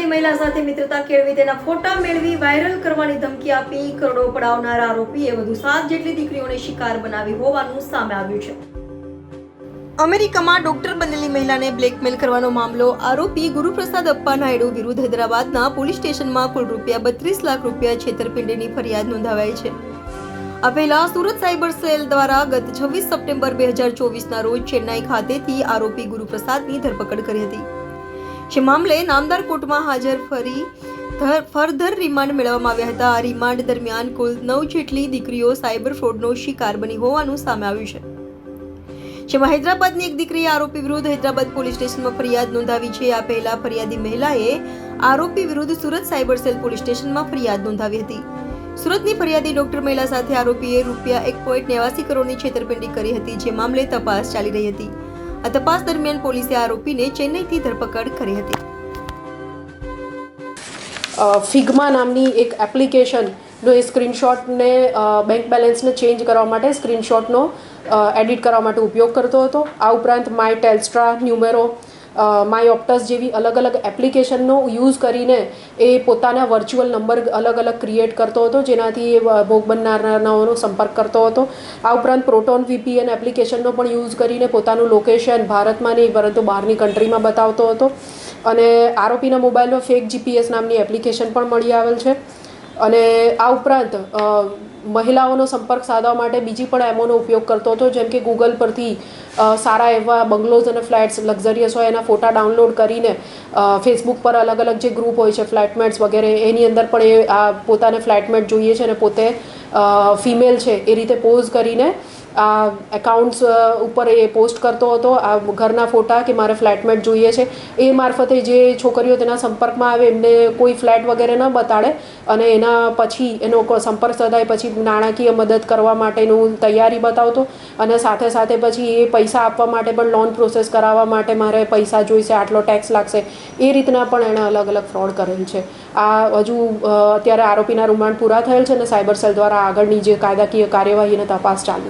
બનેલી મહિલા સાથે મિત્રતા કેળવી તેના ફોટા મેળવી વાયરલ કરવાની ધમકી આપી કરોડો પડાવનાર આરોપીએ વધુ 7 જેટલી દીકરીઓને શિકાર બનાવી હોવાનું સામે આવ્યું છે। અમેરિકામાં ડોક્ટર બનેલી મહિલાને બ્લેકમેલ કરવાનો મામલો આરોપી ગુરુપ્રસાદ અપ્પા નાયડુ વિરુદ્ધ હૈદરાબાદના પોલીસ સ્ટેશનમાં કુલ ₹32 લાખ છેતરપિંડીની ફરિયાદ નોંધાવાઈ છે। આ પહેલા સુરત સાયબર સેલ દ્વારા ગત 26 સપ્ટેમ્બર 2024ના રોજ ચેન્નાઈ ખાતેથી આરોપી ગુરુપ્રસાદની ધરપકડ કરી હતી। જે મામલે નામદાર કોર્ટમાં હાજર ફર્ધર રિમાન્ડ મેળવવામાં આવ્યા હતા। આ રિમાન્ડ દરમિયાન કુલ 9 જેટલી દીકરીઓ સાયબર ફ્રોડનો શિકાર બની હોવાનું સામે આવ્યું છે। જેમાં હૈદરાબાદની એક દીકરીએ આરોપી વિરુદ્ધ હૈદરાબાદ પોલીસ સ્ટેશનમાં ફરિયાદ નોંધાવી છે। આ પહેલા ફરિયાદી મહિલાએ આરોપી વિરુદ્ધ સુરત સાયબર સેલ પોલીસ સ્ટેશનમાં ફરિયાદ નોંધાવી હતી। સુરતની ફરિયાદી ડોક્ટર મહિલા સાથે આરોપીએ ₹1.89 કરોડની છેતરપિંડી કરી હતી, જે મામલે તપાસ ચાલી રહી હતી। આ તપાસ દરમિયાન પોલીસે આરોપીને ચેન્નઈથી ધરપકડ કરી હતી। ફિગ્મા નામની એક એપ્લિકેશનનો એ સ્ક્રીનશોટને બેંક બેલેન્સને ચેન્જ કરવા માટે સ્ક્રીનશોટનો એડિટ કરવા માટે ઉપયોગ કરતો હતો। આ ઉપરાંત માય ટેલ્સ્ટ્રા, ન્યુમેરો, માય ઓપ્ટસ જેવી અલગ અલગ એપ્લિકેશનનો યુઝ કરીને એ પોતાના વર્ચ્યુઅલ નંબર અલગ અલગ ક્રિએટ કરતો હતો, જેનાથી એ ભોગ બનનારાઓનો સંપર્ક કરતો હતો। આ ઉપરાંત પ્રોટોન VPN એપ્લિકેશનનો પણ યુઝ કરીને પોતાનું લોકેશન ભારતમાં નહીં પરંતુ બહારની કન્ટ્રીમાં બતાવતો હતો। અને આરોપીના મોબાઈલમાં ફેક GPS નામની એપ્લિકેશન પણ મળી આવેલ છે। અને આ ઉપરાંત મહિલાઓનો સંપર્ક સાધવા માટે બીજી પણ એમોનો ઉપયોગ કરતો હતો, જેમ કે ગૂગલ પરથી સારા એવા બંગલોઝ અને ફ્લેટ્સ લક્ઝરિયસ હોય એના ફોટા ડાઉનલોડ કરીને ફેસબુક પર અલગ અલગ જે ગ્રુપ હોય છે ફ્લેટમેટ્સ વગેરે એની અંદર પણ એ આ પોતાને ફ્લેટમેટ જોઈએ છે અને પોતે ફિમેલ છે એ રીતે પોઝ કરીને આ એકાઉન્ટ્સ ઉપર એ પોસ્ટ કરતો હતો આ ઘરના ફોટા કે મારે ફ્લેટમેટ જોઈએ છે। એ મારફતે જે છોકરીઓ તેના સંપર્કમાં આવે એમને કોઈ ફ્લેટ વગેરે ન બતાડે અને એના પછી એનો સંપર્ક સધાય પછી નાણાકીય મદદ કરવા માટેનું તૈયારી બતાવતો અને સાથે સાથે પછી એ પૈસા આપવા માટે પણ લોન પ્રોસેસ કરાવવા માટે મારે પૈસા જોઈશે, આટલો ટેક્સ લાગશે, એ રીતના પણ એણે અલગ અલગ ફ્રોડ કરેલ છે। આ હજુ અત્યારે આરોપીના રિમાન્ડ પૂરા થયેલ છે અને સાયબર સેલ દ્વારા આગળની જે કાયદાકીય કાર્યવાહી અને તપાસ ચાલુ છે।